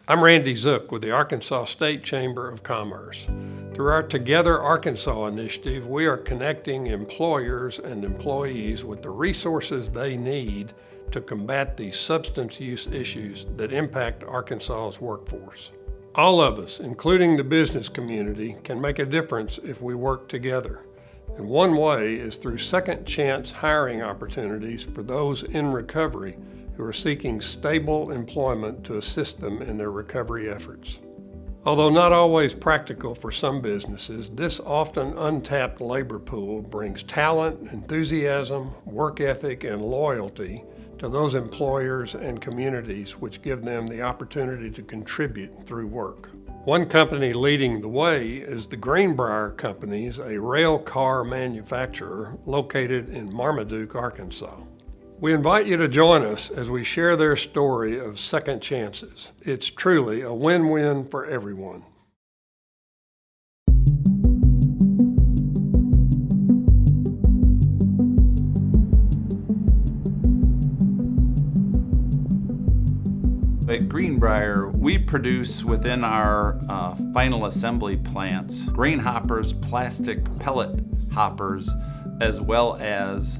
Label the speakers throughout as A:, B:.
A: I'm Randy Zook with the Arkansas State Chamber of Commerce. Through our Together Arkansas initiative, we are connecting employers and employees with the resources they need to combat these substance use issues that impact Arkansas's workforce. All of us, including the business community, can make a difference if we work together. And one way is through second chance hiring opportunities for those in recovery who are seeking stable employment to assist them in their recovery efforts. Although not always practical for some businesses, this often untapped labor pool brings talent, enthusiasm, work ethic, and loyalty to those employers and communities, which give them the opportunity to contribute through work. One company leading the way is the Greenbrier Companies, a rail car manufacturer located in Marmaduke, Arkansas. We invite you to join us as we share their story of second chances. It's truly a win-win for everyone.
B: At Greenbrier, we produce within our final assembly plants grain hoppers, plastic pellet hoppers, as well as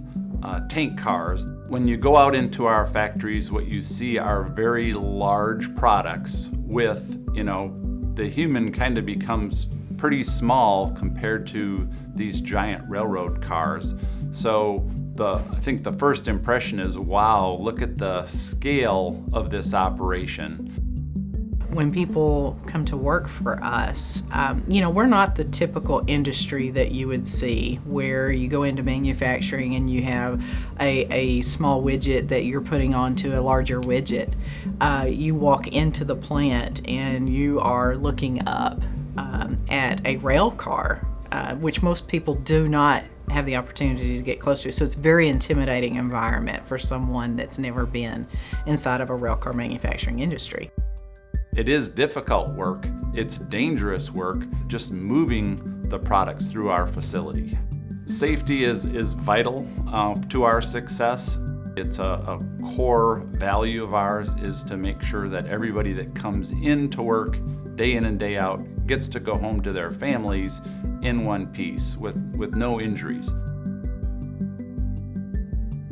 B: tank cars. When you go out into our factories, what you see are very large products with, the human kind of becomes pretty small compared to these giant railroad cars. So I think the first impression is, wow, look at the scale of this operation.
C: When people come to work for us, we're not the typical industry that you would see where you go into manufacturing and you have a small widget that you're putting onto a larger widget. You walk into the plant and you are looking up at a rail car, which most people do not have the opportunity to get close to. So it's a very intimidating environment for someone that's never been inside of a railcar manufacturing industry.
B: It is difficult work, it's dangerous work, just moving the products through our facility. Safety is vital to our success. It's a core value of ours is to make sure that everybody that comes into work day in and day out gets to go home to their families in one piece with no injuries.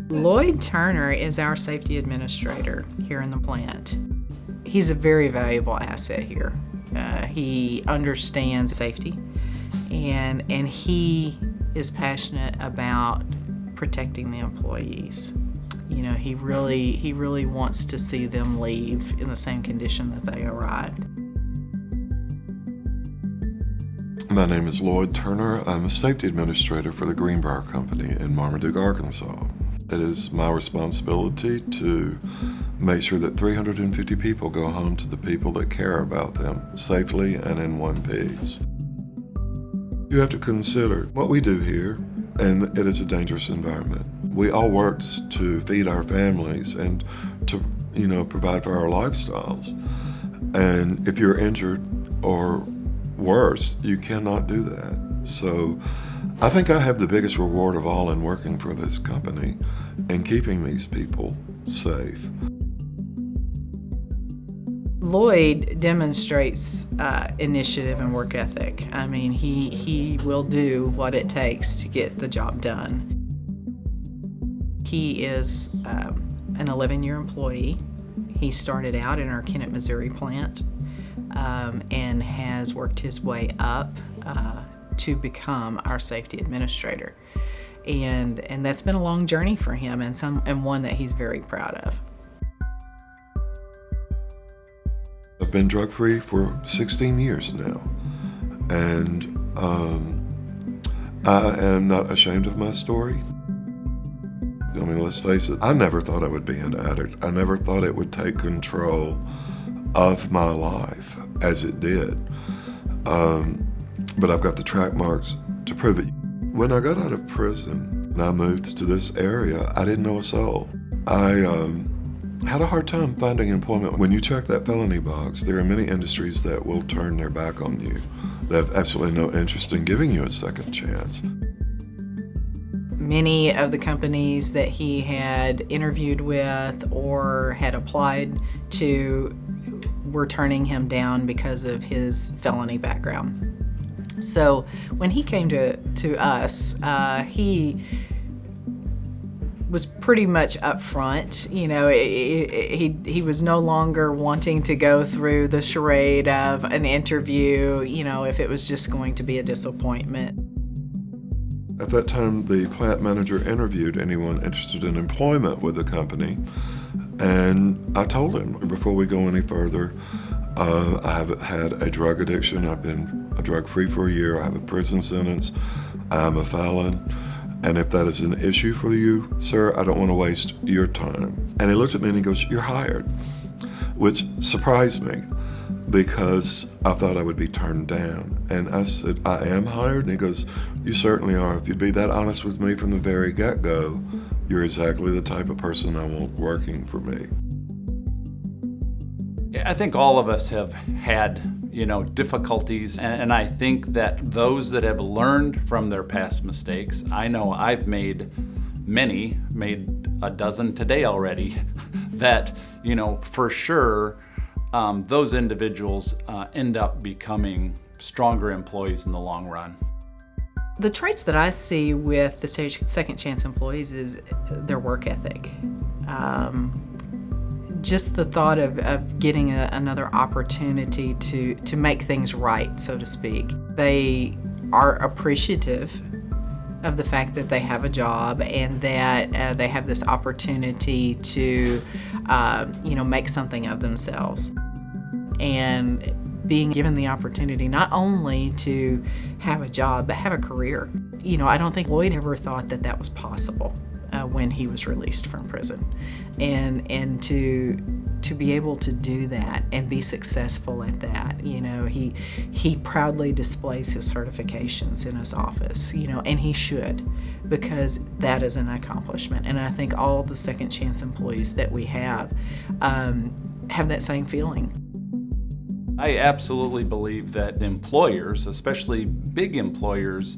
C: Lloyd Turner is our safety administrator here in the plant. He's a very valuable asset here. He understands safety and he is passionate about protecting the employees. He really wants to see them leave in the same condition that they arrived.
D: My name is Lloyd Turner. I'm a safety administrator for the Greenbrier Company in Marmaduke, Arkansas. It is my responsibility to make sure that 350 people go home to the people that care about them safely and in one piece. You have to consider what we do here, and it is a dangerous environment. We all work to feed our families and to, provide for our lifestyles. And if you're injured or worse, you cannot do that. So I think I have the biggest reward of all in working for this company and keeping these people safe.
C: Lloyd demonstrates initiative and work ethic. I mean, he will do what it takes to get the job done. He is an 11-year employee. He started out in our Kennett, Missouri plant and has worked his way up to become our safety administrator. And that's been a long journey for him and one that he's very proud of.
D: I've been drug-free for 16 years now, and I am not ashamed of my story. I mean, let's face it, I never thought I would be an addict. I never thought it would take control of my life as it did. But I've got the track marks to prove it. When I got out of prison and I moved to this area, I didn't know a soul. I had a hard time finding employment. When you check that felony box, there are many industries that will turn their back on you. They have absolutely no interest in giving you a second chance.
C: Many of the companies that he had interviewed with or had applied to were turning him down because of his felony background. So when he came to us, he was pretty much upfront. You know, he was no longer wanting to go through the charade of an interview, you know, if it was just going to be a disappointment.
D: At that time, the plant manager interviewed anyone interested in employment with the company, and I told him, before we go any further, I have had a drug addiction. I've been drug-free for a year. I have a prison sentence. I'm a felon. And if that is an issue for you, sir, I don't want to waste your time. And he looked at me and he goes, "You're hired," which surprised me because I thought I would be turned down. And I said, "I am hired?" And he goes, "You certainly are. If you'd be that honest with me from the very get-go, you're exactly the type of person I want working for me."
B: I think all of us have had, difficulties, and I think that those that have learned from their past mistakes, I know I've made a dozen today already, that, for sure, those individuals end up becoming stronger employees in the long run.
C: The traits that I see with the second chance employees is their work ethic. Just the thought of getting another opportunity to make things right, so to speak. They are appreciative of the fact that they have a job and that they have this opportunity to, make something of themselves. And being given the opportunity not only to have a job, but have a career. I don't think Lloyd ever thought that that was possible when he was released from prison. And to be able to do that and be successful at that, he proudly displays his certifications in his office, and he should, because that is an accomplishment. And I think all the second chance employees that we have that same feeling.
B: I absolutely believe that employers, especially big employers,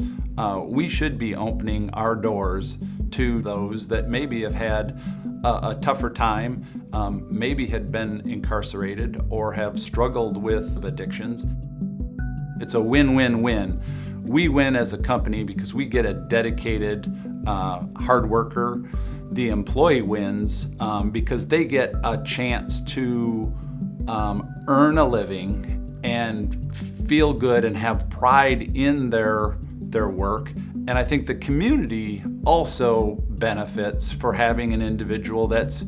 B: we should be opening our doors to those that maybe have had a tougher time, maybe had been incarcerated or have struggled with addictions. It's a win-win-win. We win as a company because we get a dedicated hard worker. The employee wins because they get a chance to earn a living and feel good and have pride in their work. And I think the community also benefits for having an individual that's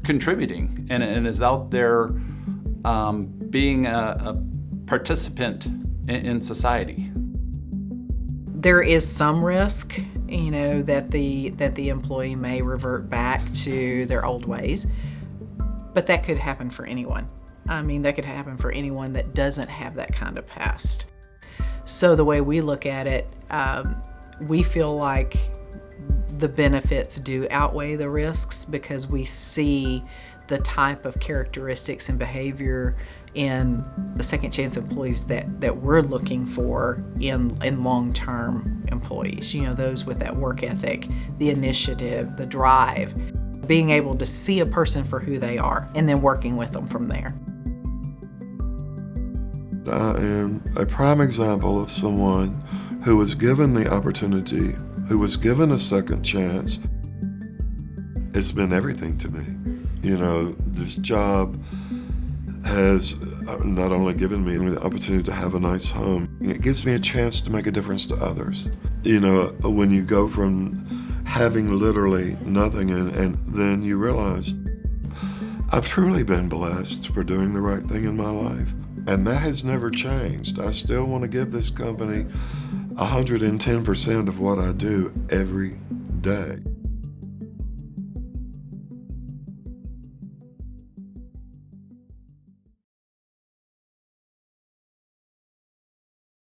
B: contributing and is out there being a participant in society.
C: There is some risk, that the employee may revert back to their old ways, but that could happen for anyone. That could happen for anyone that doesn't have that kind of past. So the way we look at it, we feel like the benefits do outweigh the risks because we see the type of characteristics and behavior in the second chance employees that we're looking for in long-term employees. Those with that work ethic, the initiative, the drive, being able to see a person for who they are and then working with them from there.
D: I am a prime example of someone who was given the opportunity, who was given a second chance. It's been everything to me. This job has not only given me the opportunity to have a nice home, it gives me a chance to make a difference to others. When you go from having literally nothing and then you realize, I've truly been blessed for doing the right thing in my life. And that has never changed. I still want to give this company 110% of what I do every day.